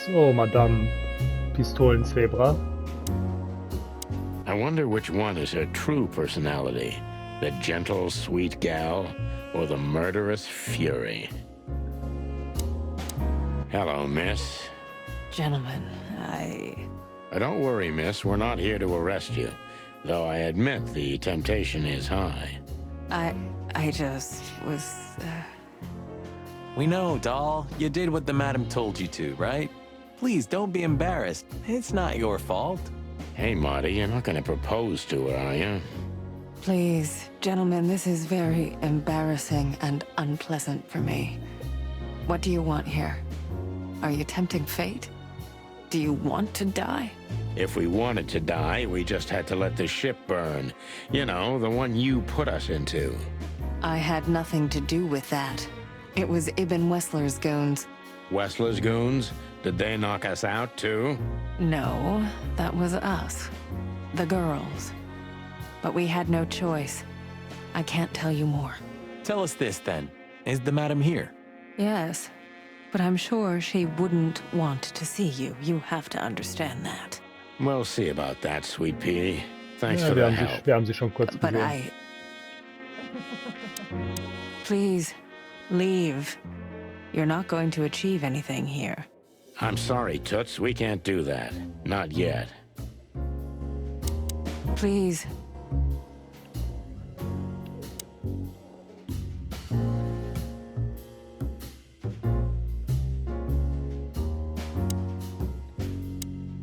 So, Madame Pistolenzebra. I wonder which one is her true personality. The gentle, sweet gal, or the murderous fury? Hello, miss. Gentlemen, Don't worry, miss. We're not here to arrest you. Though I admit the temptation is high. I just was, We know, doll. You did what the madam told you to, right? Please, don't be embarrassed. It's not your fault. Hey, Marty, you're not going to propose to her, are you? Please, gentlemen, this is very embarrassing and unpleasant for me. What do you want here? Are you tempting fate? Do you want to die? If we wanted to die, we just had to let the ship burn. You know, the one you put us into. I had nothing to do with that. It was Ibn Wessler's goons. Wessler's goons? Did they knock us out, too? No, that was us. The girls. But we had no choice. I can't tell you more. Tell us this, then. Is the madam here? Yes, but I'm sure she wouldn't want to see you. You have to understand that. We'll see about that, sweet pea. Thanks Ja, for wir the haben, help. wir haben sie schon kurz But gesehen. Please, leave. You're not going to achieve anything here. I'm sorry, Toots. We can't do that. Not yet. Please.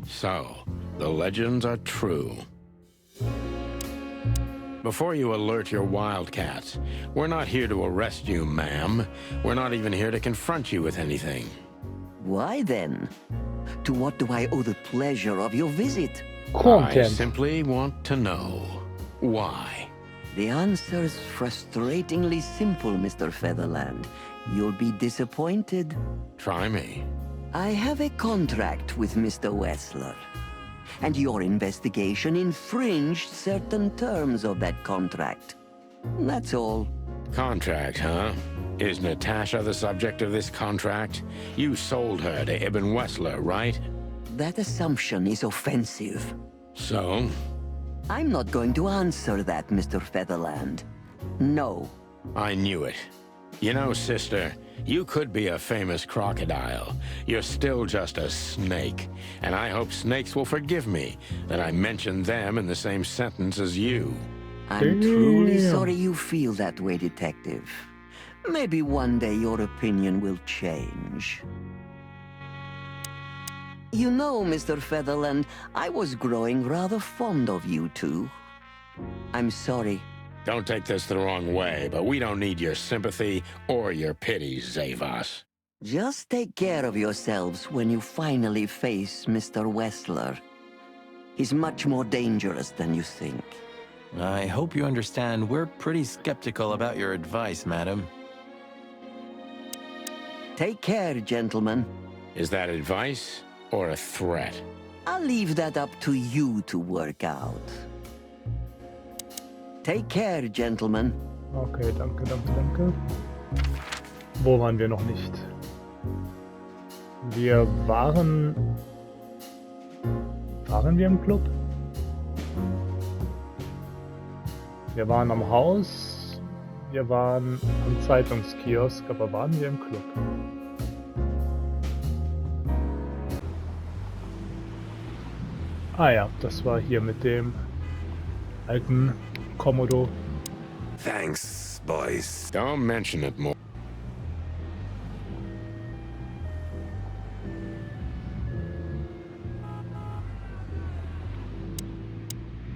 So, the legends are true. Before you alert your wildcats, we're not here to arrest you, ma'am. We're not even here to confront you with anything. Why then? To what do I owe the pleasure of your visit? I Content. simply want to know why. The answer's frustratingly simple, Mr. Featherland. You'll be disappointed. Try me. I have a contract with Mr. Wessler, and your investigation infringed certain terms of that contract. That's all. Contract, huh? Is Natasha the subject of this contract? You sold her to Ibn Wessler, right? That assumption is offensive. So? I'm not going to answer that, Mr. Featherland. No. I knew it. You know, sister, you could be a famous crocodile. You're still just a snake. And I hope snakes will forgive me that I mentioned them in the same sentence as you. I'm truly Damn. sorry you feel that way, Detective. Maybe one day your opinion will change. You know, Mr. Featherland, I was growing rather fond of you two. I'm sorry. Don't take this the wrong way, but we don't need your sympathy or your pity, Zavas. Just take care of yourselves when you finally face Mr. Wessler. He's much more dangerous than you think. I hope you understand we're pretty skeptical about your advice, madam. Take care, gentlemen. Is that advice or a threat? I'll leave that up to you to work out. Take care, gentlemen. Okay, danke, danke, danke. Wo waren wir noch nicht? Wir waren... Waren wir im Club? Wir waren am Haus. Wir waren am Zeitungskiosk, aber waren wir im Club? Ah ja, das war hier mit dem alten Komodo. Thanks, boys. Don't mention it more.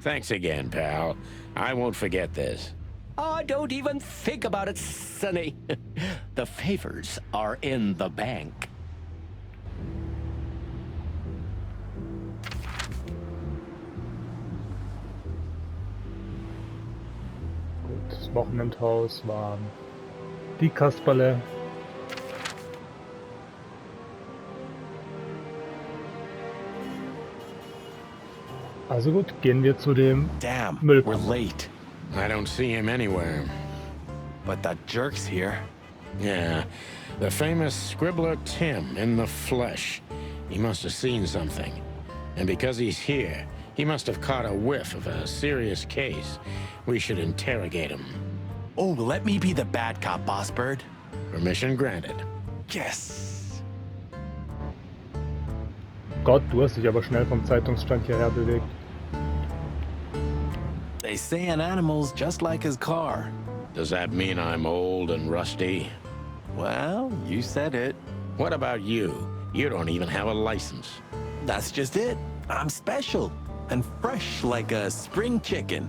Thanks again, pal. I won't forget this. Oh, don't even think about it, Sonny. The favors are in the bank. Gut, das Wochenendhaus war die Kasperle. Also gut, gehen wir zu dem Damn, Müllkammer. we're late. I don't see him anywhere. But that jerk's here. Yeah, the famous scribbler Tim in the flesh. He must have seen something. And because he's here, he must have caught a whiff of a serious case. We should interrogate him. Oh, let me be the bad cop, Boss Bird. Permission granted. Yes. Gott, du hast dich aber schnell vom Zeitungsstand hierher bewegt. They say an animal's just like his car. Does that mean I'm old and rusty? Well, you said it. What about you? You don't even have a license. That's just it. I'm special and fresh like a spring chicken.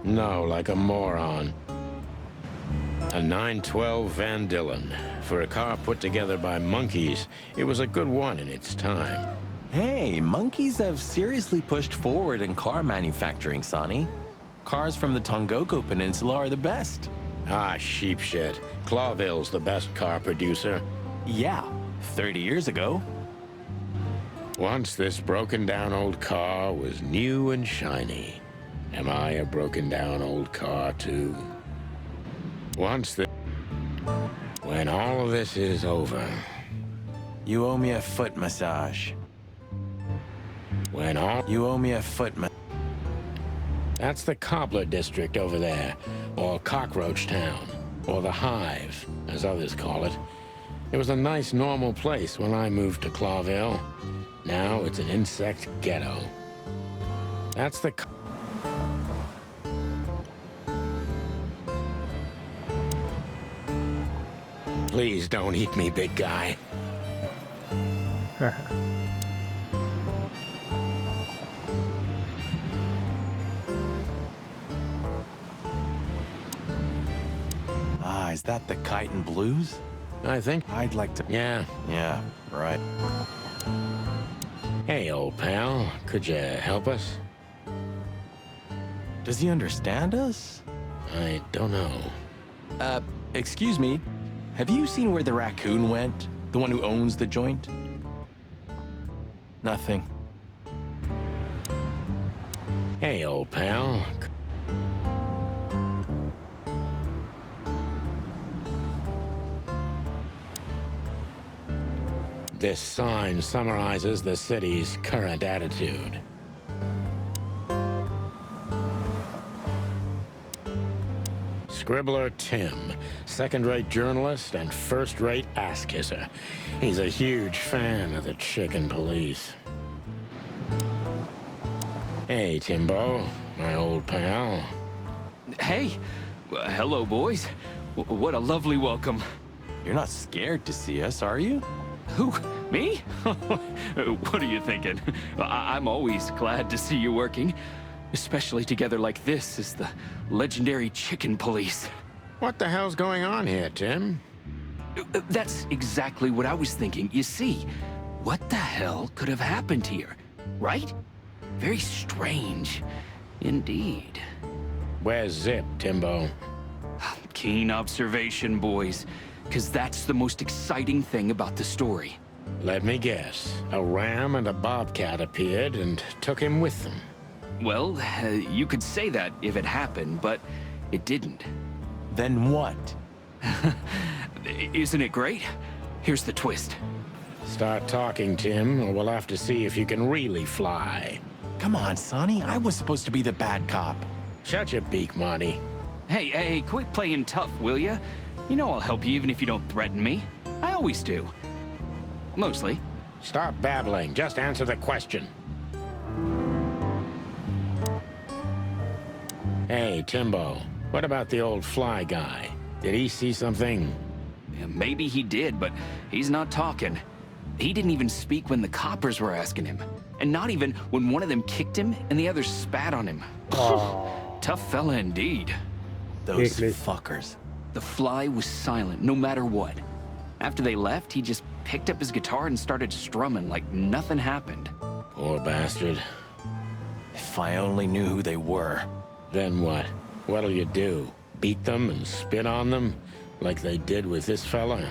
No, like a moron. A 912 Van Dillon. For a car put together by monkeys, it was a good one in its time. Hey, monkeys have seriously pushed forward in car manufacturing, Sonny. Cars from the Tongogo Peninsula are the best. Ah, sheep shit. Clawville's the best car producer. Yeah, 30 years ago. Once this broken down old car was new and shiny. Am I a broken down old car too? Once the... When all of this is over. You owe me a foot massage. When all... You owe me a foot massage. That's the Cobbler District over there, or Cockroach Town, or the Hive, as others call it. It was a nice, normal place when I moved to Clawville. Now it's an insect ghetto. That's the... Please don't eat me, big guy. Ah, is that the Kite and Blues? I think... I'd like to... Yeah. Yeah, right. Hey, old pal. Could you help us? Does he understand us? I don't know. Excuse me. Have you seen where the raccoon went? The one who owns the joint? Nothing. Hey, old pal. This sign summarizes the city's current attitude. Scribbler Tim, second-rate journalist and first-rate ass-kisser. He's a huge fan of the chicken police. Hey, Timbo, my old pal. Hey, hello, boys. What a lovely welcome. You're not scared to see us, are you? Who, me? What are you thinking? I'm always glad to see you working, especially together like this as the legendary chicken police. What the hell's going on here, Tim? That's exactly what I was thinking. You see, what the hell could have happened here, right? Very strange, indeed. Where's Zip, Timbo? Keen observation, boys, because that's the most exciting thing about the story. Let me guess. A ram and a bobcat appeared and took him with them. Well, you could say that if it happened, but it didn't. Then what? Isn't it great? Here's the twist. Start talking, Tim, or we'll have to see if you can really fly. Come on, Sonny. I was supposed to be the bad cop. Shut your beak, Monty. Hey, quit playing tough, will ya? You know I'll help you even if you don't threaten me. I always do. Mostly. Stop babbling. Just answer the question. Hey, Timbo. What about the old fly guy? Did he see something? Yeah, maybe he did, but he's not talking. He didn't even speak when the coppers were asking him. And not even when one of them kicked him and the other spat on him. Tough fella indeed. Those Eklig. fuckers. The fly was silent, no matter what. After they left, he just picked up his guitar and started strumming like nothing happened. Poor bastard. If I only knew who they were. Then what? What'll you do? Beat them and spit on them? Like they did with this fella?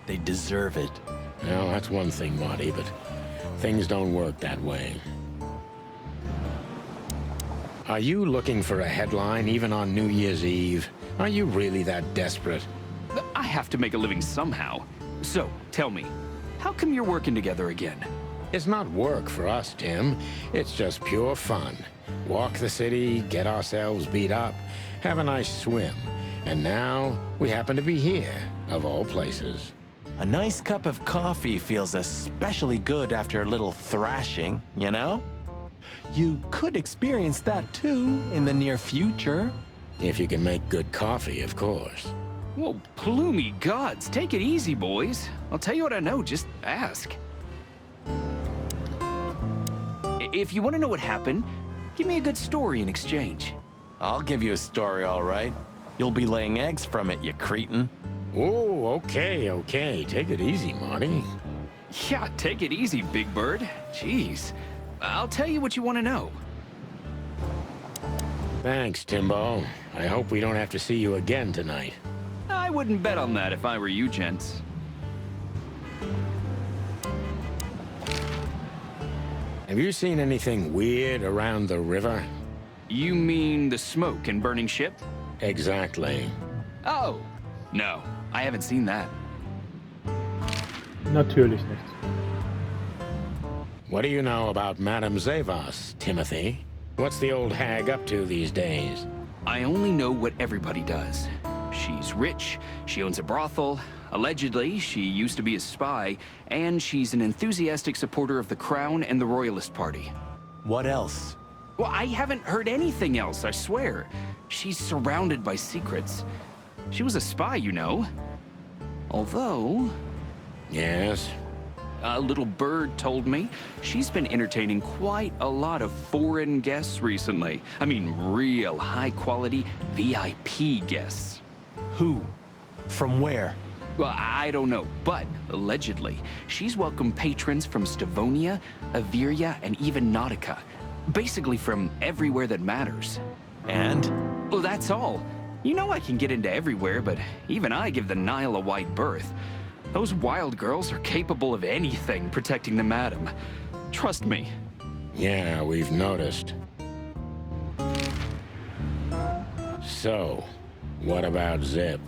They deserve it. Well, that's one thing, Monty, but things don't work that way. Are you looking for a headline even on New Year's Eve? Are you really that desperate? I have to make a living somehow. So, tell me, how come you're working together again? It's not work for us, Tim. It's just pure fun. Walk the city, get ourselves beat up, have a nice swim. And now, we happen to be here, of all places. A nice cup of coffee feels especially good after a little thrashing, you know? You could experience that too in the near future. If you can make good coffee, of course. Whoa, ploomy gods, take it easy, boys. I'll tell you what I know, just ask. If you want to know what happened, give me a good story in exchange. I'll give you a story, all right. You'll be laying eggs from it, you cretin. Oh, okay. Take it easy, Marty. Yeah, take it easy, Big Bird. Jeez. I'll tell you what you want to know. Thanks, Timbo. I hope we don't have to see you again tonight. I wouldn't bet on that if I were you, gents. Have you seen anything weird around the river? You mean the smoke and burning ship? Exactly. Oh, no. I haven't seen that. Natürlich nicht. What do you know about Madame Zavas, Timothy? What's the old hag up to these days? I only know what everybody does. She's rich, she owns a brothel, allegedly she used to be a spy, and she's an enthusiastic supporter of the Crown and the Royalist Party. What else? Well, I haven't heard anything else, I swear. She's surrounded by secrets. She was a spy, you know. Although... Yes? A little bird told me she's been entertaining quite a lot of foreign guests recently. I mean, real high-quality VIP guests. Who? From where? Well, I don't know, but allegedly, she's welcomed patrons from Stavonia, Averia, and even Nautica. Basically from everywhere that matters. And? Well, that's all. You know I can get into everywhere, but even I give the Nile a wide berth. Those wild girls are capable of anything protecting the madam. Trust me. Yeah, we've noticed. So, what about Zip?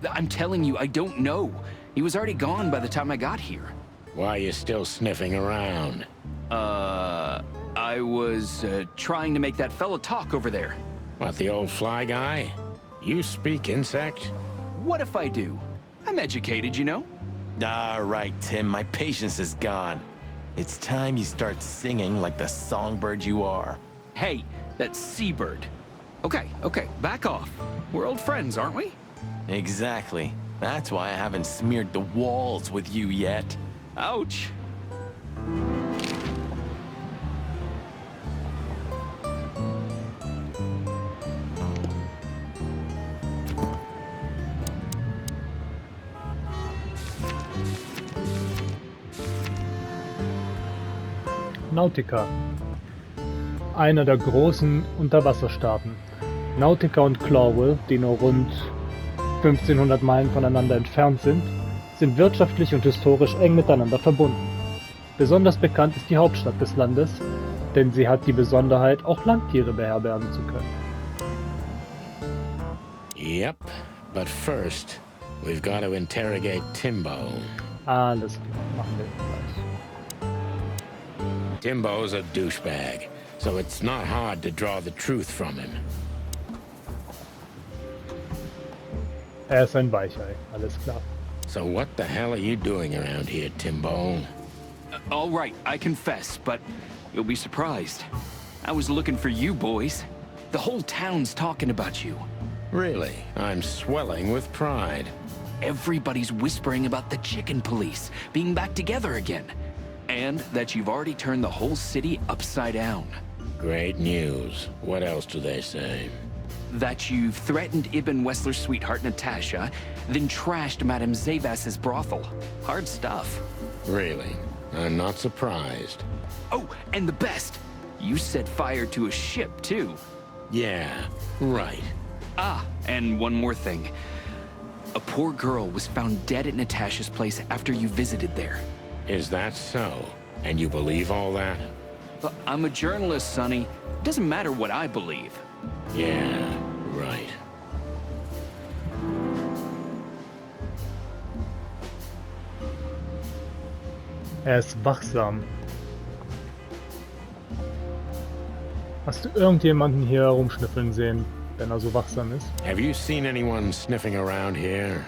I'm telling you, I don't know. He was already gone by the time I got here. Why are you still sniffing around? I was trying to make that fella talk over there. What, the old fly guy? You speak insect? What if I do? I'm educated, you know? All right, Tim, my patience is gone. It's time you start singing like the songbird you are. Hey, that's Seabird. Okay, back off. We're old friends, aren't we? Exactly. That's why I haven't smeared the walls with you yet. Ouch. Nautica. Einer der großen Unterwasserstaaten. Nautica und Clawell, die nur rund 1500 Meilen voneinander entfernt sind wirtschaftlich und historisch eng miteinander verbunden. Besonders bekannt ist die Hauptstadt des Landes, denn sie hat die Besonderheit, auch Landtiere beherbergen zu können. Yep, but first, we've got to interrogate Timbo. Alles klar, machen wir gleich. Timbo's a douchebag, so it's not hard to draw the truth from him. Ist ein Weichei, alles klar. So what the hell are you doing around here, Timbo? All right, I confess, but you'll be surprised. I was looking for you boys. The whole town's talking about you. Really? I'm swelling with pride. Everybody's whispering about the chicken police being back together again. And that you've already turned the whole city upside down. Great news. What else do they say? That you've threatened Ibn Wessler's sweetheart Natasha, then trashed Madame Zavas's brothel. Hard stuff. Really? I'm not surprised. Oh, and the best! You set fire to a ship, too. Yeah, right. Ah, and one more thing. A poor girl was found dead at Natasha's place after you visited there. Is that so? And you believe all that? I'm a journalist, Sonny. Doesn't matter what I believe. Yeah, right. Ist wachsam. Hast du irgendjemanden hier herumschnüffeln sehen, wenn er so wachsam ist? Have you seen anyone sniffing around here?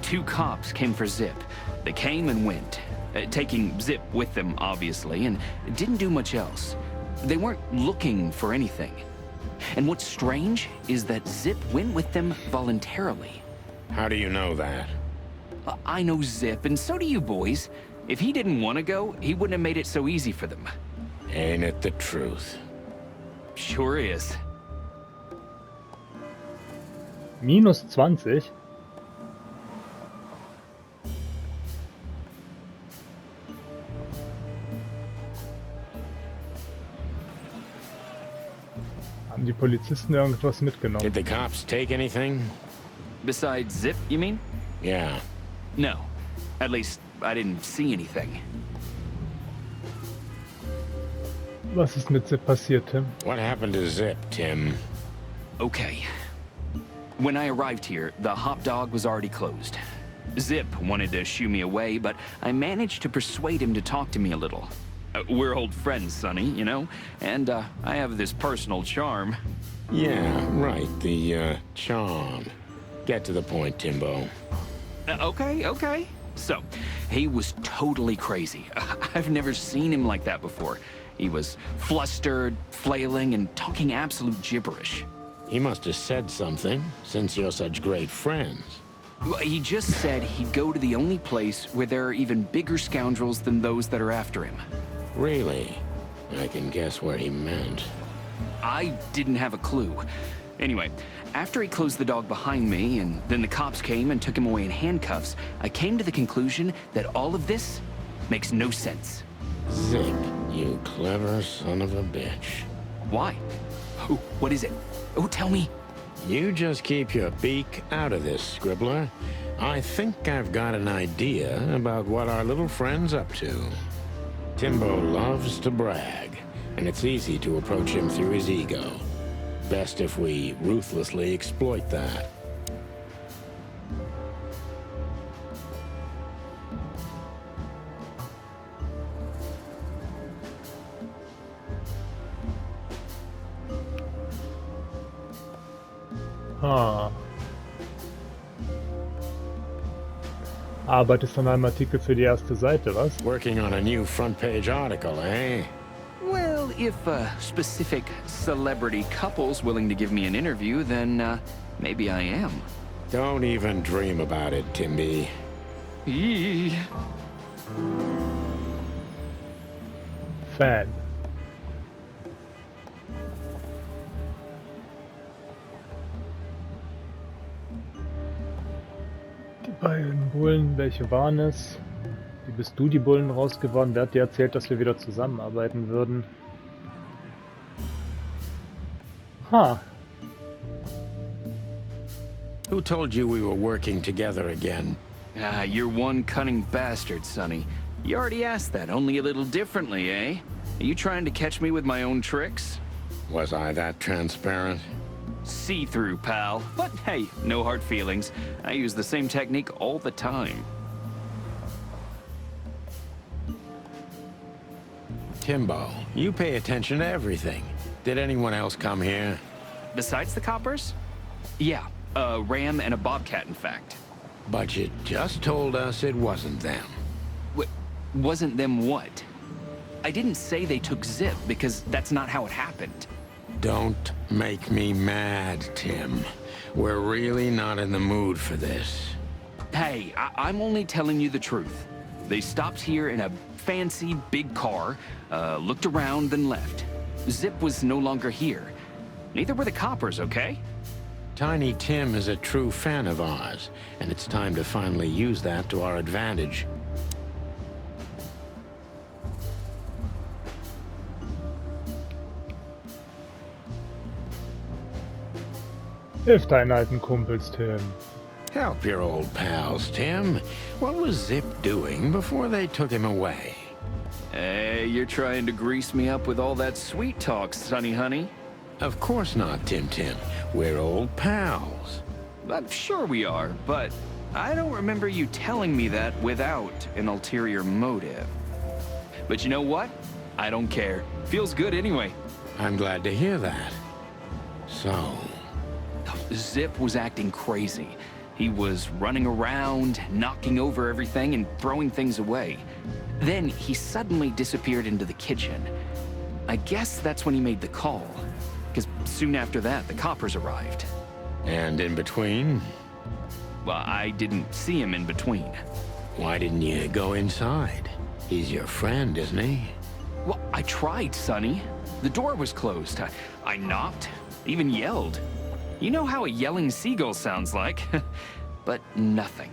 2 cops came for Zip. They came and went, taking Zip with them, obviously, and didn't do much else. They weren't looking for anything. And what's strange is that Zip went with them voluntarily. How do you know that? I know Zip, and so do you boys. If he didn't want to go, he wouldn't have made it so easy for them. Ain't it the truth? Sure is. Minus 20? Haben die Polizisten irgendwas mitgenommen? Did the cops take anything? Besides Zip, you mean? Yeah. No. At least, I didn't see anything. Was ist mit Zip passiert, Tim? What happened to Zip, Tim? Okay. When I arrived here, the hop dog was already closed. Zip wanted to shoo me away, but I managed to persuade him to talk to me a little. We're old friends, Sonny, you know? And I have this personal charm. Yeah, right, the, charm. Get to the point, Timbo. Okay. So, he was totally crazy. I've never seen him like that before. He was flustered, flailing, and talking absolute gibberish. He must have said something, since you're such great friends. He just said he'd go to the only place where there are even bigger scoundrels than those that are after him. Really? I can guess where he meant. I didn't have a clue. Anyway, after he closed the dog behind me, and then the cops came and took him away in handcuffs, I came to the conclusion that all of this makes no sense. Zip, you clever son of a bitch. Why? Oh, what is it? Oh, tell me. You just keep your beak out of this, Scribbler. I think I've got an idea about what our little friend's up to. Timbo loves to brag, and it's easy to approach him through his ego. Best if we ruthlessly exploit that. Arbeitest an einem Artikel für die erste Seite, was? Working on a new front-page article, eh? Well, if specific celebrity couple's willing to give me an interview, then maybe I am. Don't even dream about it, Timby. Eee. Fan. Die beiden Bullen, welche waren es? Wie bist du die Bullen rausgeworden? Wer hat dir erzählt, dass wir wieder zusammenarbeiten würden? Ha. Who told you we were working together again? Ah, you're one cunning bastard, Sonny. You already asked that, only a little differently, eh? Are you trying to catch me with my own tricks? Was I that transparent? See-through, pal. But hey, no hard feelings. I use the same technique all the time. Timbo, you pay attention to everything. Did anyone else come here? Besides the coppers? Yeah, a ram and a bobcat, in fact. But you just told us it wasn't them. Wasn't them what? I didn't say they took Zip, because that's not how it happened. Don't make me mad, Tim. We're really not in the mood for this. Hey, I'm only telling you the truth. They stopped here in a fancy big car, looked around, then left. Zip was no longer here. Neither were the coppers, okay? Tiny Tim is a true fan of ours, and it's time to finally use that to our advantage. Hilf deinen alten Kumpels, Tim. Help your old pals, Tim. What was Zip doing before they took him away? Hey, you're trying to grease me up with all that sweet talk, Sonny honey. Of course not, Tim. We're old pals. I'm sure we are, but I don't remember you telling me that without an ulterior motive. But you know what? I don't care. Feels good anyway. I'm glad to hear that. So, Zip was acting crazy. He was running around, knocking over everything and throwing things away. Then he suddenly disappeared into the kitchen. I guess that's when he made the call, because soon after that, the coppers arrived. and in between? Well, I didn't see him in between. Why didn't you go inside? He's your friend, isn't he? Well, I tried, Sonny. The door was closed. I knocked, even yelled. You know how a yelling seagull sounds like. But nothing.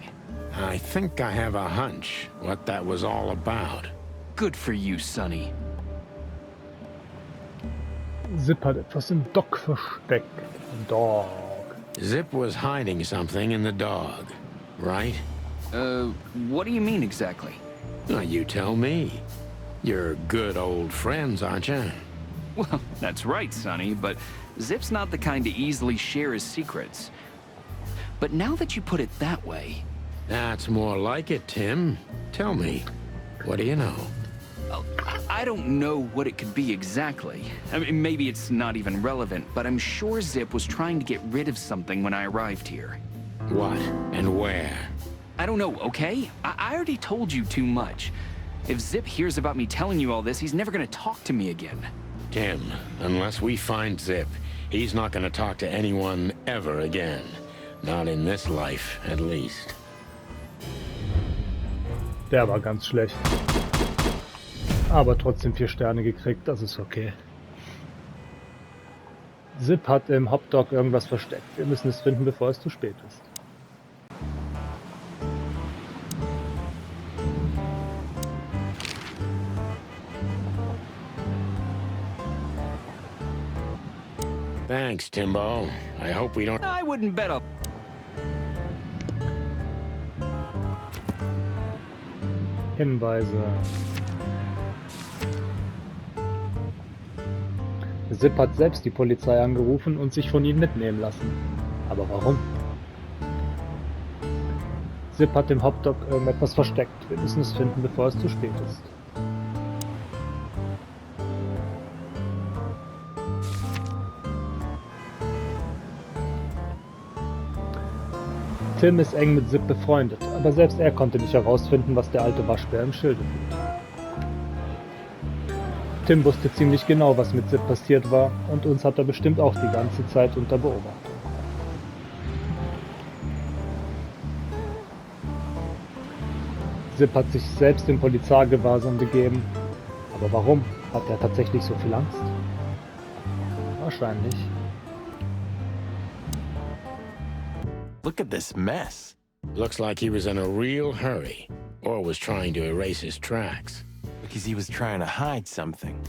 I think I have a hunch what that was all about. Good for you, Sonny. Zip hat etwas im Dock versteckt. Dog. Zip was hiding something in the dog, right? What do you mean exactly? Well, you tell me. You're good old friends, aren't you? Well, that's right, Sonny, but Zip's not the kind to easily share his secrets. But now that you put it that way... That's more like it, Tim. Tell me, what do you know? I don't know what it could be exactly. I mean, maybe it's not even relevant, but I'm sure Zip was trying to get rid of something when I arrived here. What and where? I don't know, okay? I already told you too much. If Zip hears about me telling you all this, he's never gonna talk to me again. Tim, unless we find Zip, he's not gonna talk to anyone ever again. Not in this life, at least. Der war ganz schlecht. Aber trotzdem 4 Sterne gekriegt, das ist okay. Zip hat im Hotdog irgendwas versteckt. Wir müssen es finden, bevor es zu spät ist. Thanks, Timbo. I hope we don't... I wouldn't bet a... Hinweise. Zip hat selbst die Polizei angerufen und sich von ihnen mitnehmen lassen. Aber warum? Zip hat im Hotdog irgendetwas versteckt. Wir müssen es finden, bevor es zu spät ist. Tim ist eng mit Zip befreundet, aber selbst er konnte nicht herausfinden, was der alte Waschbär im Schilde tut. Tim wusste ziemlich genau, was mit Zip passiert war, und uns hat er bestimmt auch die ganze Zeit unter Beobachtung. Zip hat sich selbst in Polizeigewahrsam begeben. Aber warum? Hat er tatsächlich so viel Angst? Wahrscheinlich. Look at this mess. Looks like he was in a real hurry, or was trying to erase his tracks. Because he was trying to hide something.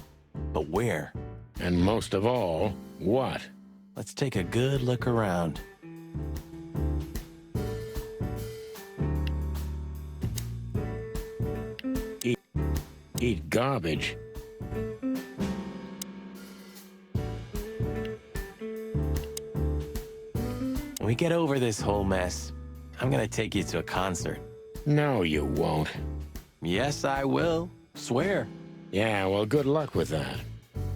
But where? And most of all, what? Let's take a good look around. Eat garbage. When we get over this whole mess, I'm gonna take you to a concert. No, you won't. Yes, I will. Swear. Yeah, well, good luck with that.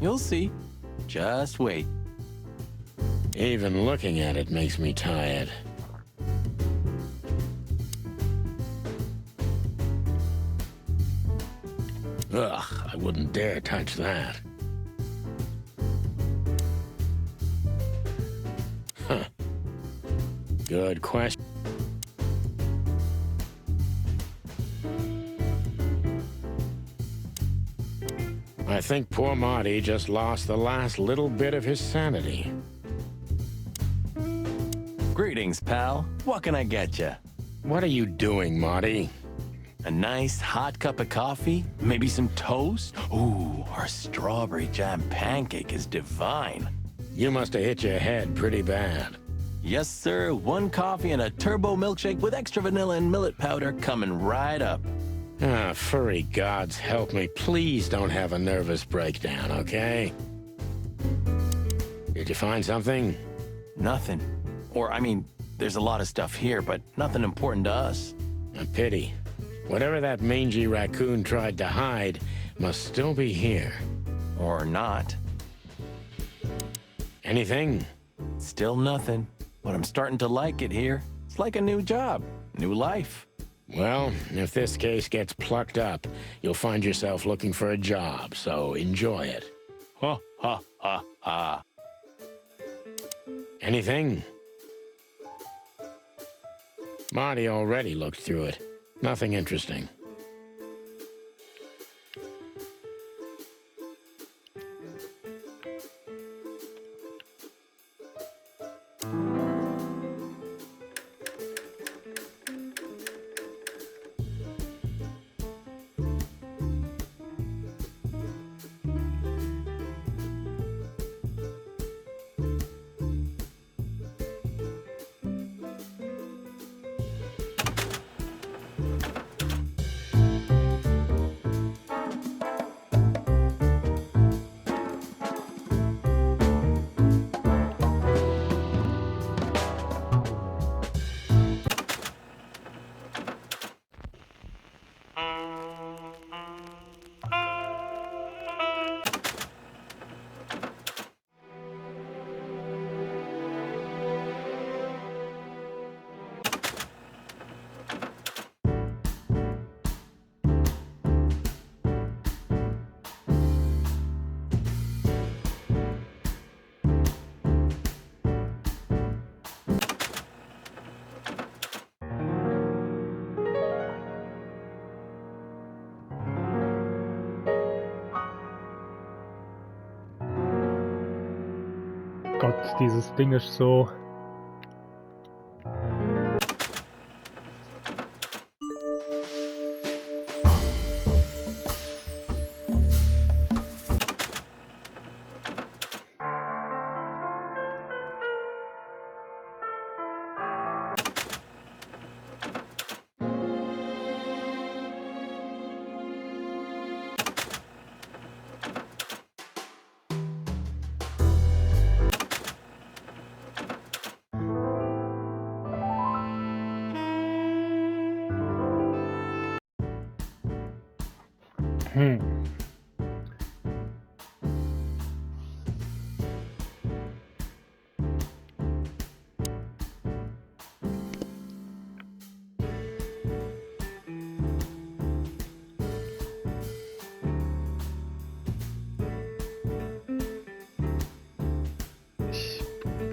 You'll see. Just wait. Even looking at it makes me tired. Ugh, I wouldn't dare touch that. Huh. Good question. I think poor Marty just lost the last little bit of his sanity. Greetings, pal. What can I get you? What are you doing, Marty? A nice hot cup of coffee? Maybe some toast? Ooh, our strawberry jam pancake is divine. You must have hit your head pretty bad. Yes, sir. 1 coffee and a turbo milkshake with extra vanilla and millet powder coming right up. Ah, furry gods help me. Please don't have a nervous breakdown, okay? Did you find something? Nothing. Or, I mean, there's a lot of stuff here, but nothing important to us. A pity. Whatever that mangy raccoon tried to hide must still be here. Or not. Anything? Still nothing, but I'm starting to like it here. It's like a new job, new life. Well, if this case gets plucked up, you'll find yourself looking for a job, so enjoy it. Ha, ha, ha, ha. Anything? Marty already looked through it. Nothing interesting. Gott, dieses Ding ist so...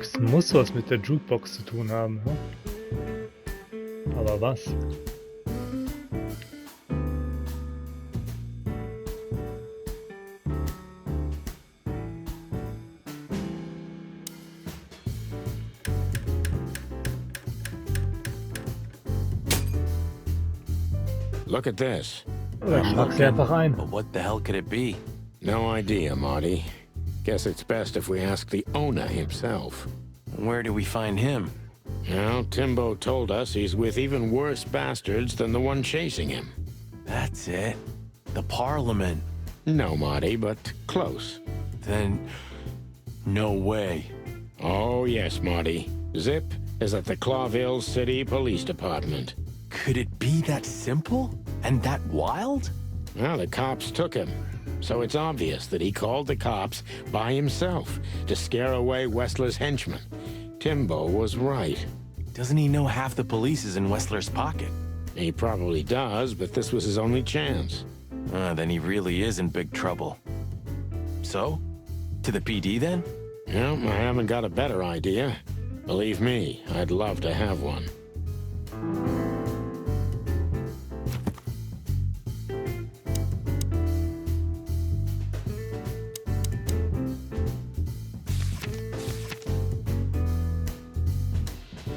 Es muss was mit der Jukebox zu tun haben, ne? Aber was? Look at this. Oder schlag sie einfach ein. But what the hell could it be? No idea, Marty. Guess it's best if we ask the owner himself. Where do we find him? Well, Timbo told us he's with even worse bastards than the one chasing him. That's it. The Parliament. No, Marty, but close. Then... no way. Oh, yes, Marty. Zip is at the Clawville City Police Department. Could it be that simple? And that wild? Well, the cops took him. So it's obvious that he called the cops by himself to scare away Wessler's henchmen. Timbo was right. Doesn't he know half the police is in Wessler's pocket? He probably does, but this was his only chance. Then he really is in big trouble. So? To the PD then? Well, I haven't got a better idea. Believe me, I'd love to have one.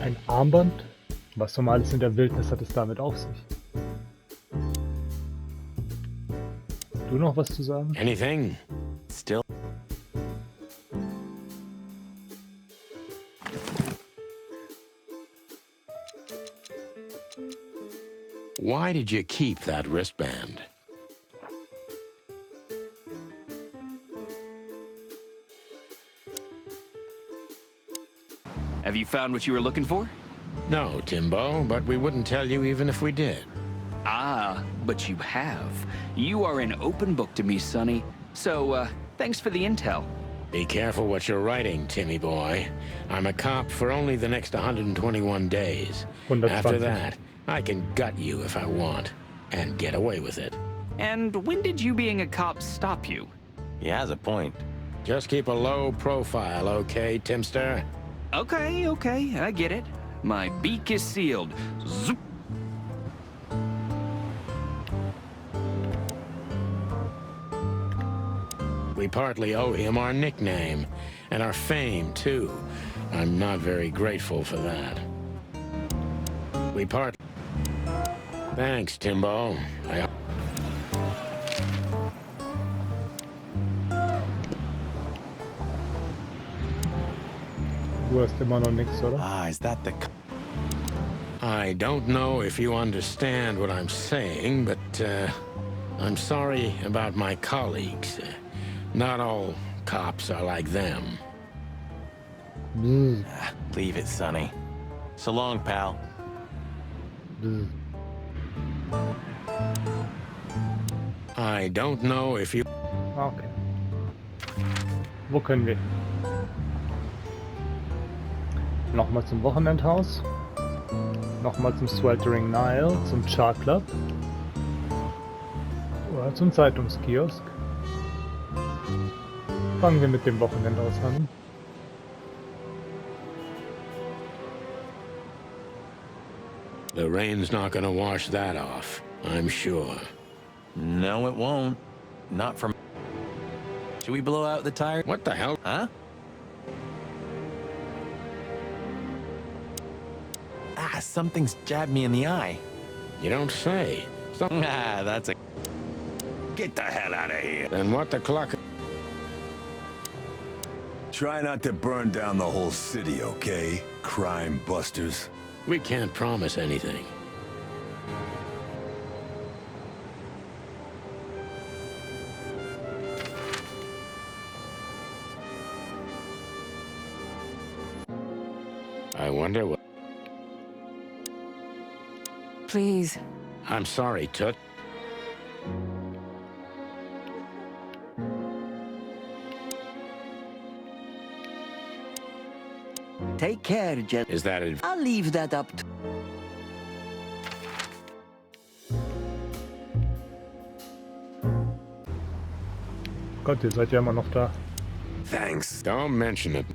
Ein Armband? Was Normales in der Wildnis hat es damit auf sich? Du noch was zu sagen? Anything? Still. Why did you keep that wristband? Have you found what you were looking for? No, Timbo, but we wouldn't tell you even if we did. Ah, but you have. You are an open book to me, Sonny. So, thanks for the intel. Be careful what you're writing, Timmy boy. I'm a cop for only the next 121 days. 120. After that, I can gut you if I want, and get away with it. And when did you being a cop stop you? He has a point. Just keep a low profile, okay, Timster? Okay, I get it. My beak is sealed. Zoop. We partly owe him our nickname, and our fame, too. I'm not very grateful for that. Thanks, Timbo. Du hast immer noch nichts, oder? Ah, is that the... I don't know if you understand what I'm saying, but I'm sorry about my colleagues. Not all cops are like them. Leave it, Sonny. So long, pal. I don't know if you... Okay. Wo können wir? Nochmal zum Wochenendhaus. Nochmal zum Sweltering Nile, zum Char Club. Oder zum Zeitungskiosk. Fangen wir mit dem Wochenendhaus an. The rain's not gonna wash that off, I'm sure. No, it won't. Not from... Should we blow out the tire? What the hell? Huh? Ah, something's jabbed me in the eye. You don't say. Ah, that's a... Get the hell out of here. Then what the clock... Try not to burn down the whole city, okay? Crime busters. We can't promise anything. I wonder what... Please. I'm sorry, Toot. Take care, Jet. Is that it? I'll leave that up to... Gott, ihr seid ja immer noch da. Thanks. Don't mention it.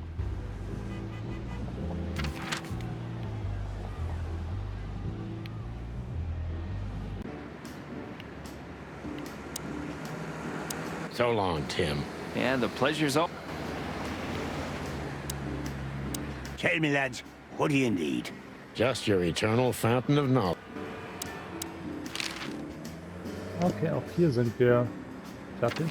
So long, Tim. Yeah, the pleasure's all... Tell me, lads, what do you need? Just your eternal fountain of knowledge. Okay, auch hier sind wir fertig.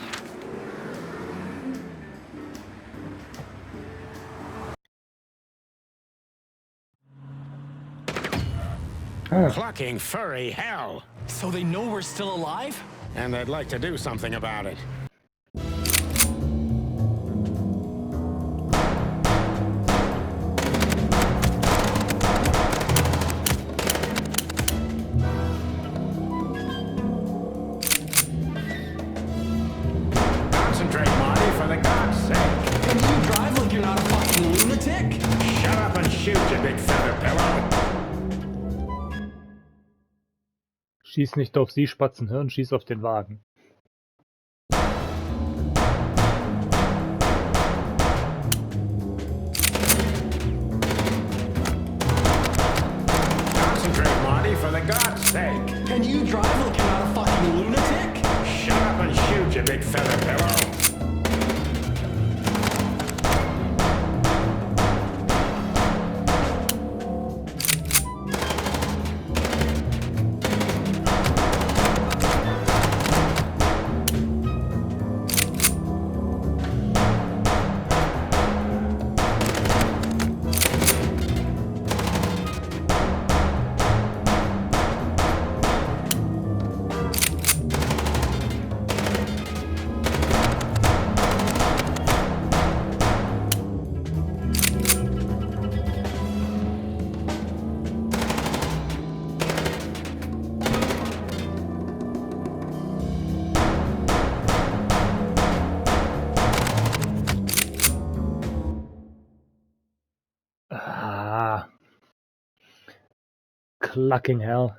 Clucking furry hell! So they know we're still alive? And they'd like to do something about it. Concentrate, Marty, for the God's sake. Can you drive like you're not a fucking lunatic? Shut up and shoot, you big feather pillow. Schieß nicht auf sie, Spatzenhirn, schieß auf den Wagen. Concentrate, Marty, for the God's sake. Can you drive like you're not a fucking lunatic? Shut up and shoot, you big feather pillow. Clucking hell.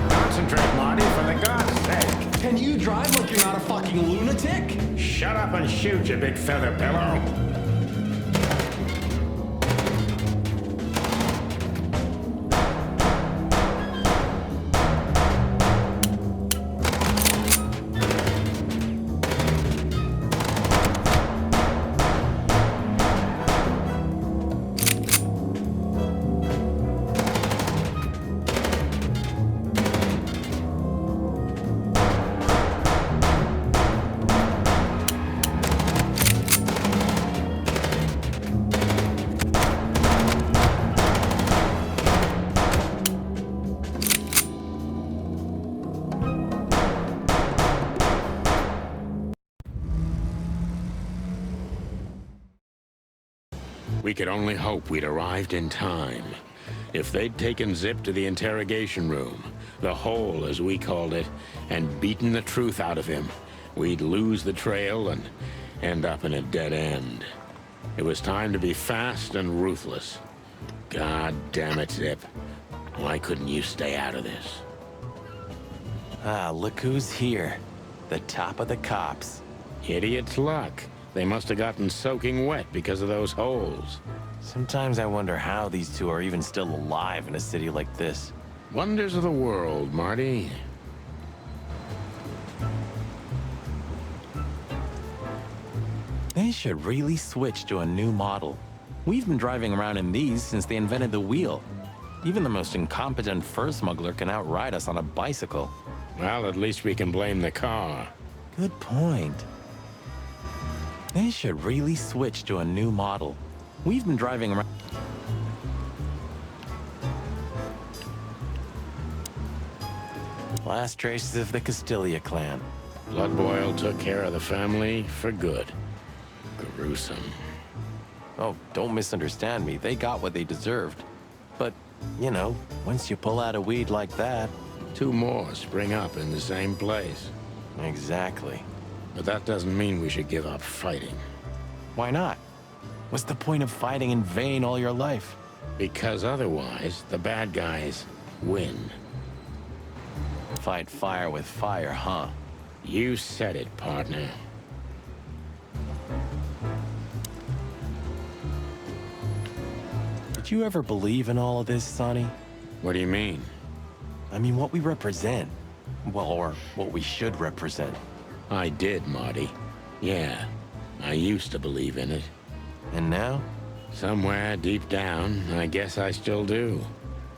Concentrate, Marty, for the God's sake. Can you drive like you're not a fucking lunatic? Shut up and shoot, you big feather pillow. We could only hope we'd arrived in time. If they'd taken Zip to the interrogation room, the hole as we called it, and beaten the truth out of him, we'd lose the trail and end up in a dead end. It was time to be fast and ruthless. God damn it, Zip. Why couldn't you stay out of this? Ah, look who's here. The top of the cops. Idiot's luck. They must have gotten soaking wet because of those holes. Sometimes I wonder how these two are even still alive in a city like this. Wonders of the world, Marty. They should really switch to a new model. We've been driving around in these since they invented the wheel. Even the most incompetent fur smuggler can outride us on a bicycle. Well, at least we can blame the car. Good point. They should really switch to a new model. We've been driving around... Last traces of the Castilla clan. Blood Boil took care of the family for good. Gruesome. Oh, don't misunderstand me. They got what they deserved. But, you know, once you pull out a weed like that... Two more spring up in the same place. Exactly. But that doesn't mean we should give up fighting. Why not? What's the point of fighting in vain all your life? Because otherwise, the bad guys win. Fight fire with fire, huh? You said it, partner. Did you ever believe in all of this, Sonny? What do you mean? I mean, what we represent. Well, or what we should represent. I did, Marty. Yeah, I used to believe in it. And now? Somewhere deep down, I guess I still do.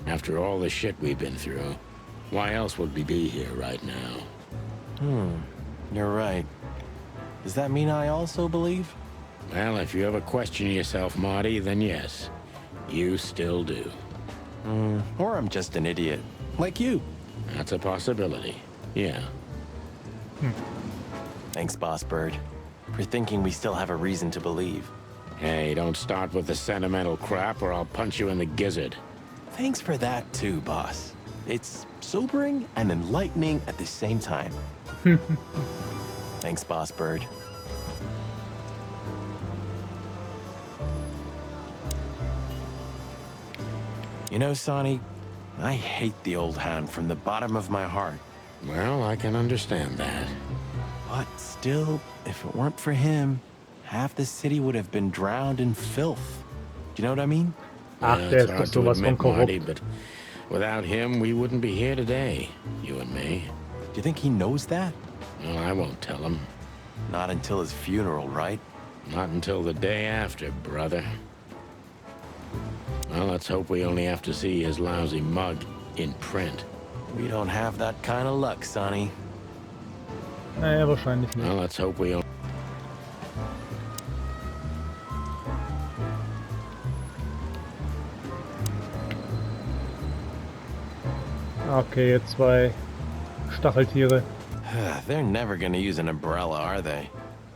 After all the shit we've been through, why else would we be here right now? You're right. Does that mean I also believe? Well, if you ever question yourself, Marty, then yes, you still do. Or I'm just an idiot. Like you. That's a possibility, yeah. Thanks, Boss Bird, for thinking we still have a reason to believe. Hey, don't start with the sentimental crap or I'll punch you in the gizzard. Thanks for that too, boss. It's sobering and enlightening at the same time. Thanks, Boss Bird. You know, Sonny, I hate the old hound from the bottom of my heart. Well, I can understand that. But still, if it weren't for him, half the city would have been drowned in filth. Do you know what I mean? Ach, Yeah, der it's ist doch hard to sowas von admit, Marty, korrupt. but without him, we wouldn't be here today, you and me. Do you think he knows that? Well, I won't tell him. Not until his funeral, right? Not until the day after, brother. Well, let's hope we only have to see his lousy mug in print. We don't have that kind of luck, Sonny. Naja, wahrscheinlich nicht. Well, let's hope we... Okay, jetzt zwei Stacheltiere. They're never gonna use an umbrella, are they?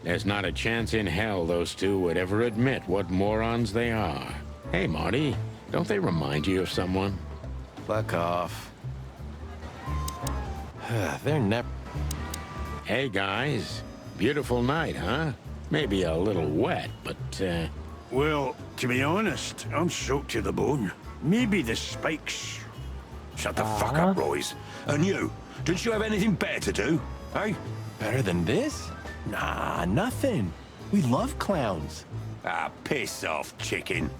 There's not a chance in hell those two would ever admit what morons they are. Hey, Marty, don't they remind you of someone? Fuck off. They're never... Hey, guys. Beautiful night, huh? Maybe a little wet, but, Well, to be honest, I'm soaked to the bone. Maybe the spikes. Shut the fuck up, Royce. And you, don't you have anything better to do? Hey? Better than this? Nah, nothing. We love clowns. Ah, piss off, chicken.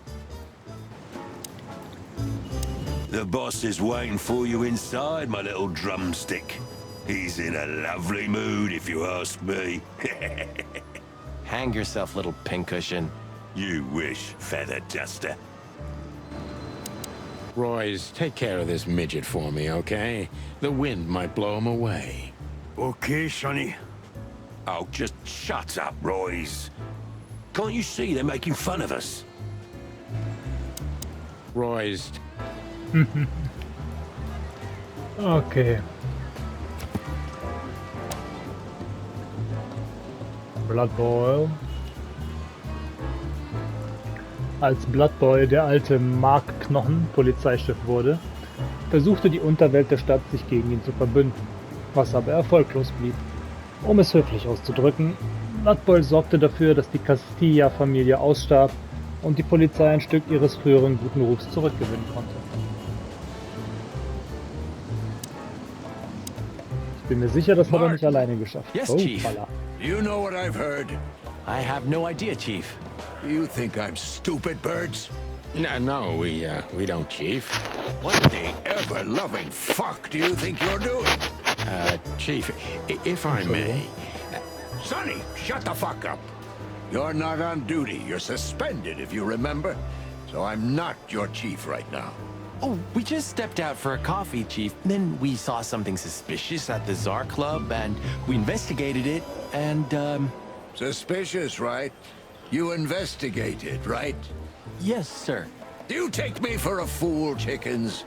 The boss is waiting for you inside, my little drumstick. He's in a lovely mood, if you ask me. Hang yourself, little pincushion. You wish, feather duster. Royce, take care of this midget for me, okay? The wind might blow him away. Okay, Sonny. Oh, just shut up, Royce. Can't you see they're making fun of us? Royce, Okay. Blood Boy. Als Blood Boy der alte Mark Knochen Polizeichef wurde, versuchte die Unterwelt der Stadt sich gegen ihn zu verbünden, was aber erfolglos blieb. Um es höflich auszudrücken, Blood Boy sorgte dafür, dass die Castilla-Familie ausstarb und die Polizei ein Stück ihres früheren guten Rufs zurückgewinnen konnte. Ich bin mir sicher, das hat er nicht alleine geschafft. Yes, Oh, Chief. Falla. You know what I've heard? I have no idea, Chief. You think I'm stupid, birds? no, we don't, Chief. What the ever-loving fuck do you think you're doing? Chief, if I may, Sonny, shut the fuck up. You're not on duty. You're suspended, if you remember. So I'm not your chief right now. Oh, we just stepped out for a coffee, Chief. Then we saw something suspicious at the Czar Club, and we investigated it, and, Suspicious, right? You investigated, right? yes, sir. Do you take me for a fool, chickens?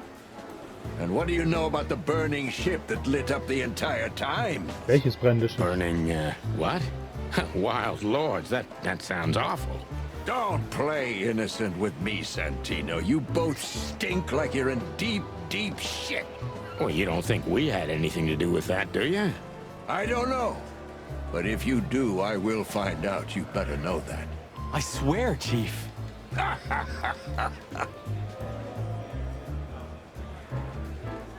And what do you know about the burning ship that lit up the entire time? Welches brennende Schiff? burning, what? Wild lords, that sounds awful. Don't play innocent with me, Santino. You both stink like you're in deep, deep shit. Well, you don't think we had anything to do with that, do you? I don't know. But if you do, I will find out. You better know that. I swear, Chief.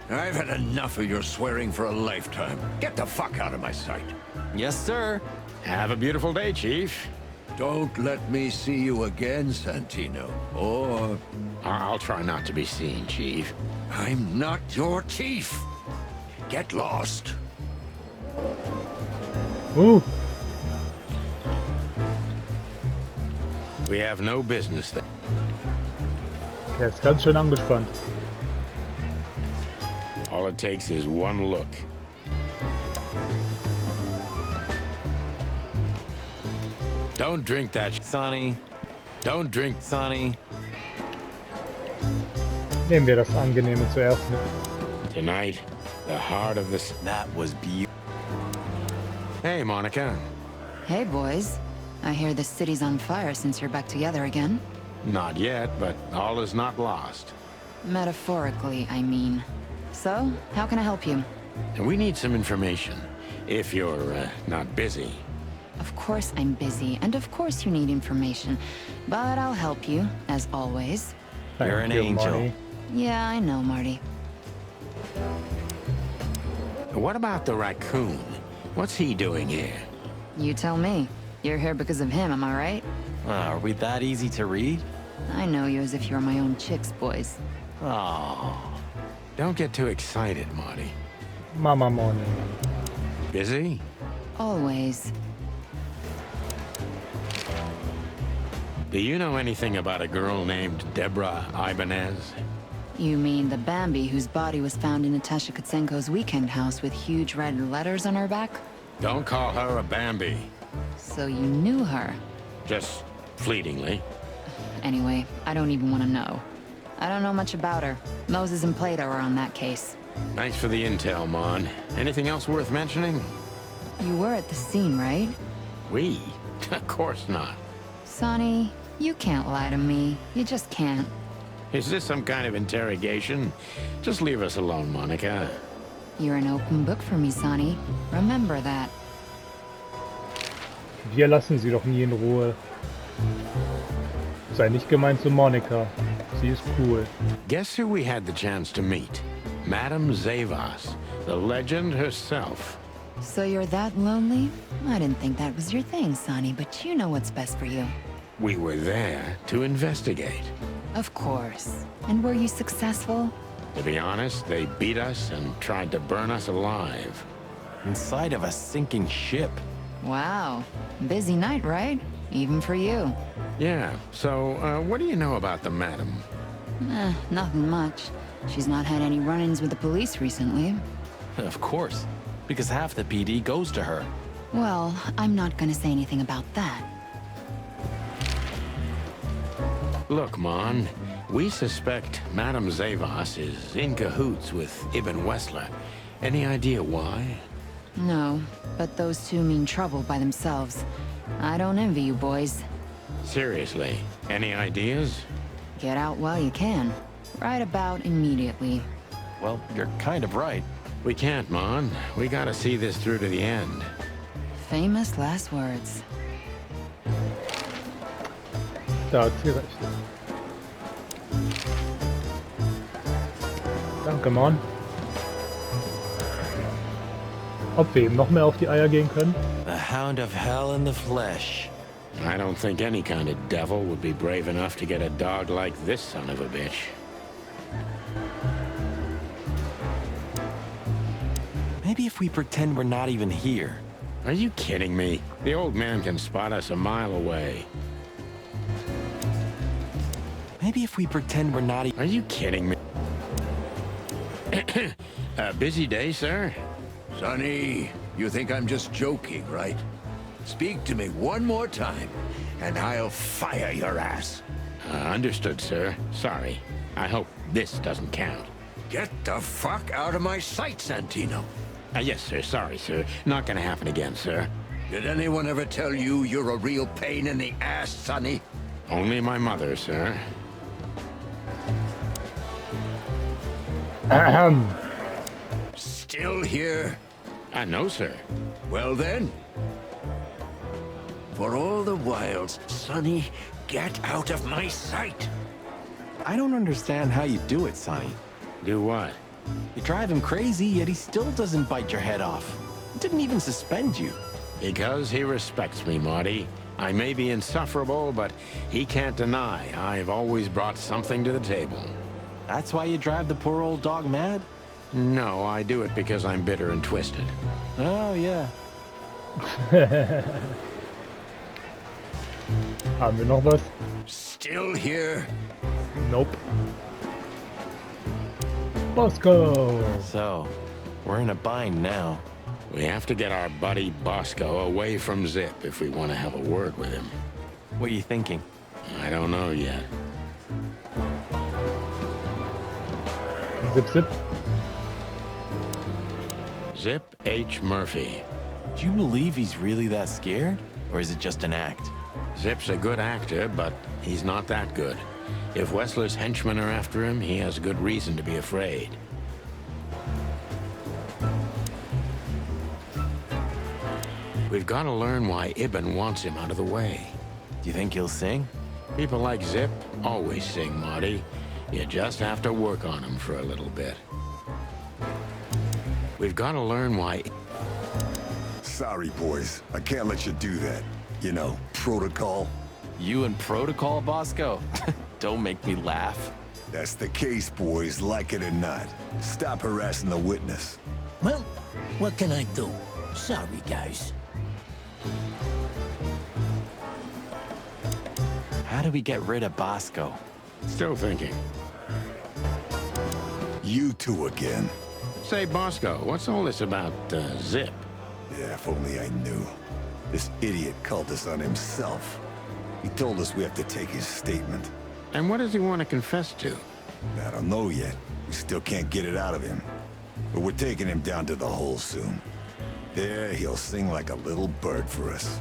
I've had enough of your swearing for a lifetime. Get the fuck out of my sight. Yes, sir. Have a beautiful day, Chief. Don't let me see you again, Santino. Or I'll try not to be seen, Chief. I'm not your chief. Get lost. We have no business there. Er ist ganz schön angespannt. All it takes is one look. Don't drink that. Sonny. Don't drink. Sonny. Nehmen wir das Angenehme zuerst mit. Tonight, the heart of this. That was beautiful. Hey, Monica. Hey, boys. I hear the city's on fire since you're back together again. Not yet, but all is not lost. Metaphorically, I mean. So, how can I help you? We need some information, if you're not busy. Of course I'm busy, and of course you need information. But I'll help you, as always. You're an Thank you, angel. Marty. Yeah, I know, Marty. What about the raccoon? What's he doing here? You tell me. You're here because of him, am I right? Are we that easy to read? I know you as if you're my own chicks, boys. Oh. Don't get too excited, Marty. Mama Morning. Busy? Always. Do you know anything about a girl named Deborah Ibanez? You mean the Bambi whose body was found in Natasha Kutsenko's weekend house with huge red letters on her back? Don't call her a Bambi. So you knew her. Just fleetingly. Anyway, I don't even want to know. I don't know much about her. Moses and Plato are on that case. Thanks for the intel, Mon. Anything else worth mentioning? You were at the scene, right? We? Of course not. Sonny, you can't lie to me. You just can't. Is this some kind of interrogation? Just leave us alone, Monica. You're an open book for me, Sonny. Remember that. Wir lassen sie doch nie in Ruhe. Sei nicht gemein zu Monica. Sie ist cool. Guess who we had the chance to meet? Madame Zavas, the legend herself. So you're that lonely? I didn't think that was your thing, Sonny, but you know what's best for you. We were there to investigate. Of course. And were you successful? To be honest, they beat us and tried to burn us alive. Inside of a sinking ship. Wow. Busy night, right? Even for you. Yeah, so, what do you know about the madam? Nothing much. She's not had any run-ins with the police recently. Of course, because half the PD goes to her. Well, I'm not gonna say anything about that. Look, Mon, we suspect Madame Zavas is in cahoots with Ibn Wessler. Any idea why? No, but those two mean trouble by themselves. I don't envy you boys. Seriously, any ideas? Get out while you can. Right about immediately. Well, you're kind of right. We can't, Mon. We gotta see this through to the end. Famous last words. Da hat sie recht. Danke, Mann. Ob wir ihm noch mehr auf die Eier gehen können? The Hound of Hell in the flesh. I don't think any kind of devil would be brave enough to get a dog like this son of a bitch. Maybe if we pretend we're not even here. Are you kidding me? The old man can spot us a mile away. Maybe if we pretend we're not Are you kidding me? A busy day, sir? Sonny, you think I'm just joking, right? Speak to me one more time, and I'll fire your ass. Understood, sir. Sorry. I hope this doesn't count. Get the fuck out of my sight, Santino. Yes, sir. Sorry, sir. Not gonna happen again, sir. Did anyone ever tell you you're a real pain in the ass, Sonny? Only my mother, sir. Ahem. Still here? No, sir. Well then. For all the wilds, Sonny, get out of my sight. I don't understand how you do it, Sonny. Do what? You drive him crazy, yet he still doesn't bite your head off. He didn't even suspend you. Because he respects me, Marty. I may be insufferable, but he can't deny I've always brought something to the table. That's why you drive the poor old dog mad? No, I do it because I'm bitter and twisted. Oh, yeah. Haben wir noch was? Still here? Nope. Bosco! So, we're in a bind now. We have to get our buddy Bosco away from Zip if we want to have a word with him. What are you thinking? I don't know yet. Zip, zip. Zip H. Murphy. Do you believe he's really that scared? Or is it just an act? Zip's a good actor, but he's not that good. If Wessler's henchmen are after him, he has good reason to be afraid. We've got to learn why Ibn wants him out of the way. Do you think he'll sing? People like Zip always sing, Marty. You just have to work on him for a little bit. We've got to learn why... Sorry, boys. I can't let you do that. You know, protocol. You and protocol, Bosco? Don't make me laugh. That's the case, boys, like it or not. Stop harassing the witness. Well, what can I do? Sorry, guys. How do we get rid of Bosco? Still thinking. You two again. Say, Bosco, what's all this about, Zip? Yeah, if only I knew. This idiot called us on himself. He told us we have to take his statement. And what does he want to confess to? I don't know yet. We still can't get it out of him. But we're taking him down to the hole soon. There, he'll sing like a little bird for us.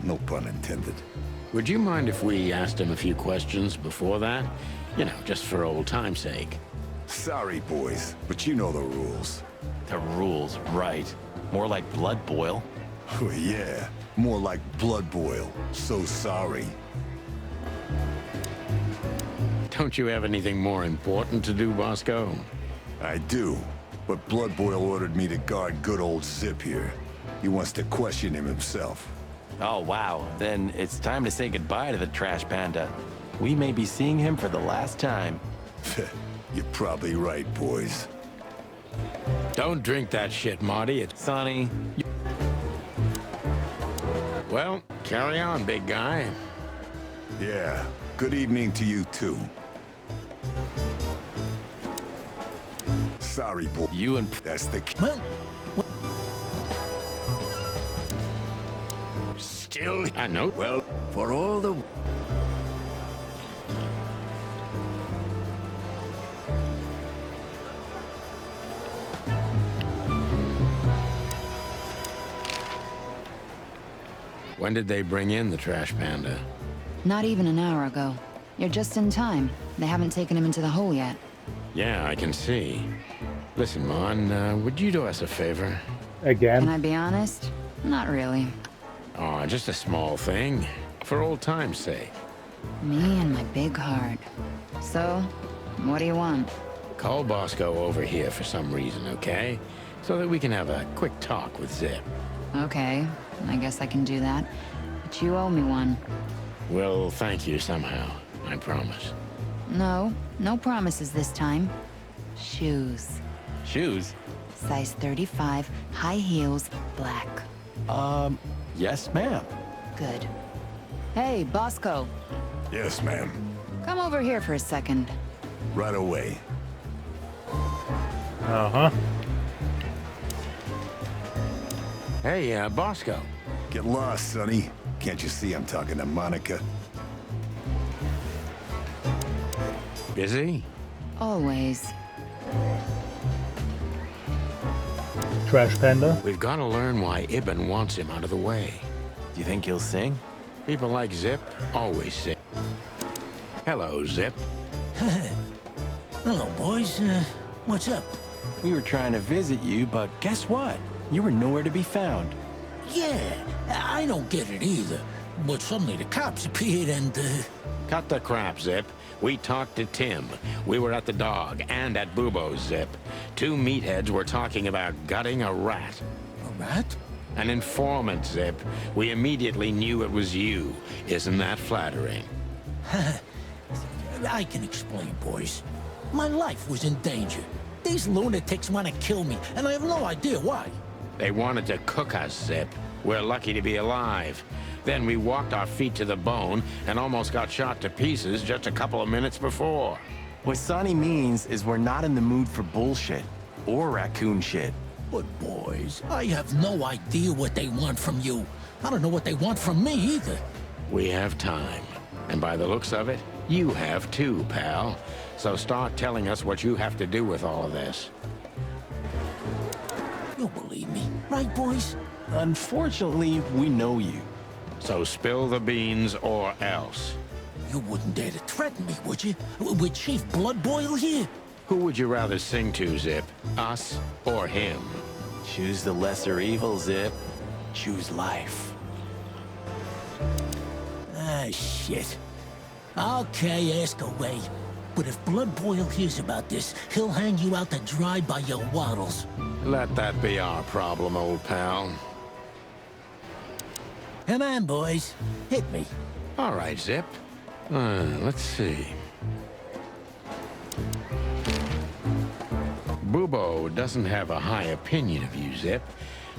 No pun intended. Would you mind if we asked him a few questions before that? You know, just for old time's sake. Sorry, boys, but you know the rules. The rules, right. More like blood boil. Oh, yeah. More like blood boil. So sorry. Don't you have anything more important to do, Bosco? I do, but Blood Boil ordered me to guard good old Zip here. He wants to question him himself. Oh, wow. Then it's time to say goodbye to the Trash Panda. We may be seeing him for the last time. You're probably right, boys. Don't drink that shit, Marty. It's Sonny. Well, carry on, big guy. Yeah, good evening to you too. Sorry, boy. You and... That's the... Well, Still, I know. well, for all the... When did they bring in the Trash Panda? Not even an hour ago. You're just in time. They haven't taken him into the hole yet. Yeah, I can see. Listen, Mon, would you do us a favor? Can Again? I be honest? Not really. Oh, just a small thing. For old time's sake. Me and my big heart. So, what do you want? Call Bosco over here for some reason, okay? So that we can have a quick talk with Zip. Okay, I guess I can do that. But you owe me one. We'll thank you somehow, I promise. No, no promises this time. Shoes. Shoes? Size 35, high heels, black. Yes, ma'am. Good. Hey, Bosco. Yes, ma'am. Come over here for a second. Right away. Uh-huh. Hey, Bosco. Get lost, Sonny. Can't you see I'm talking to Monica? Busy? Always. Trash Panda? We've got to learn why Ibn wants him out of the way. Do you think he'll sing? People like Zip always sing. Hello, Zip. hello, boys. What's up? We were trying to visit you, but guess what? You were nowhere to be found. Yeah, I don't get it either. But suddenly the cops appeared and, Cut the crap, Zip. We talked to Tim. We were at the Dog and at Bubo's, Zip. Two meatheads were talking about gutting a rat. A rat? An informant, Zip. We immediately knew it was you. Isn't that flattering? I can explain, boys. My life was in danger. These lunatics want to kill me, and I have no idea why. They wanted to cook us, Zip. We're lucky to be alive. Then we walked our feet to the bone and almost got shot to pieces just a couple of minutes before. What Sonny means is we're not in the mood for bullshit. Or raccoon shit. But boys, I have no idea what they want from you. I don't know what they want from me either. We have time. And by the looks of it, you have too, pal. So start telling us what you have to do with all of this. You believe me, right, boys? Unfortunately, we know you. So spill the beans or else. You wouldn't dare to threaten me, would you? With Chief Blood Boil here? Who would you rather sing to, Zip? Us or him? Choose the lesser evil, Zip. Choose life. Ah, shit. Okay, ask away. But if Blood Boil hears about this, he'll hang you out to dry by your waddles. Let that be our problem, old pal. Come on, boys. Hit me. All right, Zip. Let's see. Bubo doesn't have a high opinion of you, Zip.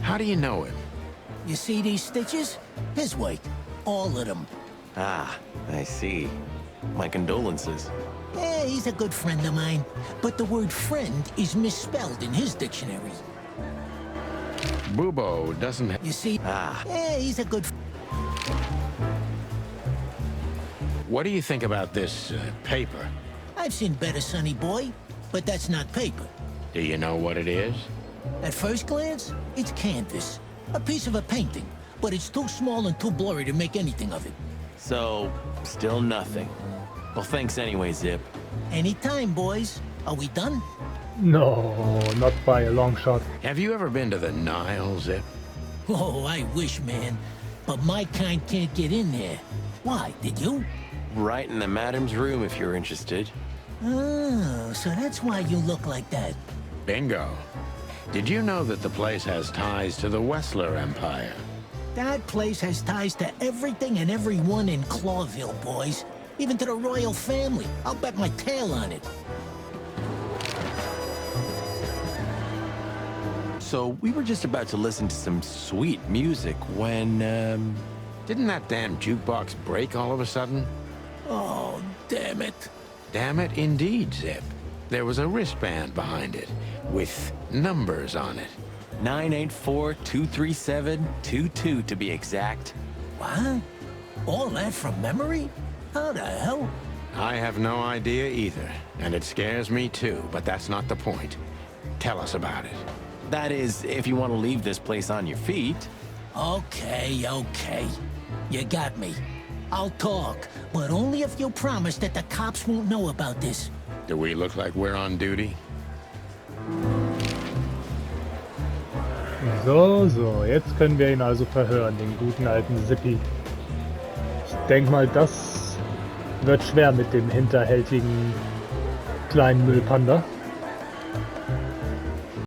How do you know him? You see these stitches? His weight. All of them. Ah, I see. My condolences. Yeah, he's a good friend of mine. But the word friend is misspelled in his dictionary. Bubo doesn't have... You see? Ah. Yeah, he's a good... What do you think about this, paper? I've seen better, sonny boy. But that's not paper. Do you know what it is? At first glance, it's canvas. A piece of a painting. But it's too small and too blurry to make anything of it. So, still nothing. Well, thanks anyway, Zip. Anytime, boys. Are we done? No, not by a long shot. Have you ever been to the Nile, Zip? Oh, I wish, man. but my kind can't get in there. Why, did you? Right in the madam's room if you're interested. Oh, so that's why you look like that. Bingo. Did you know that the place has ties to the Wessler Empire? That place has ties to everything and everyone in Clawville, boys. Even to the royal family. I'll bet my tail on it. So we were just about to listen to some sweet music when, Didn't that damn jukebox break all of a sudden? Oh, damn it. Damn it, indeed, Zip. There was a wristband behind it, with numbers on it. 984-237-22 to be exact. What? All that from memory? How the hell? I have no idea either, and it scares me too, but that's not the point. Tell us about it. That is, if you want to leave this place on your feet. Okay. You got me. I'll talk, but only if you promise that the cops won't know about this. Do we look like we're on duty? So, jetzt können wir ihn also verhören, den guten alten Zippy. Ich denke mal, das wird schwer mit dem hinterhältigen kleinen Müllpanda.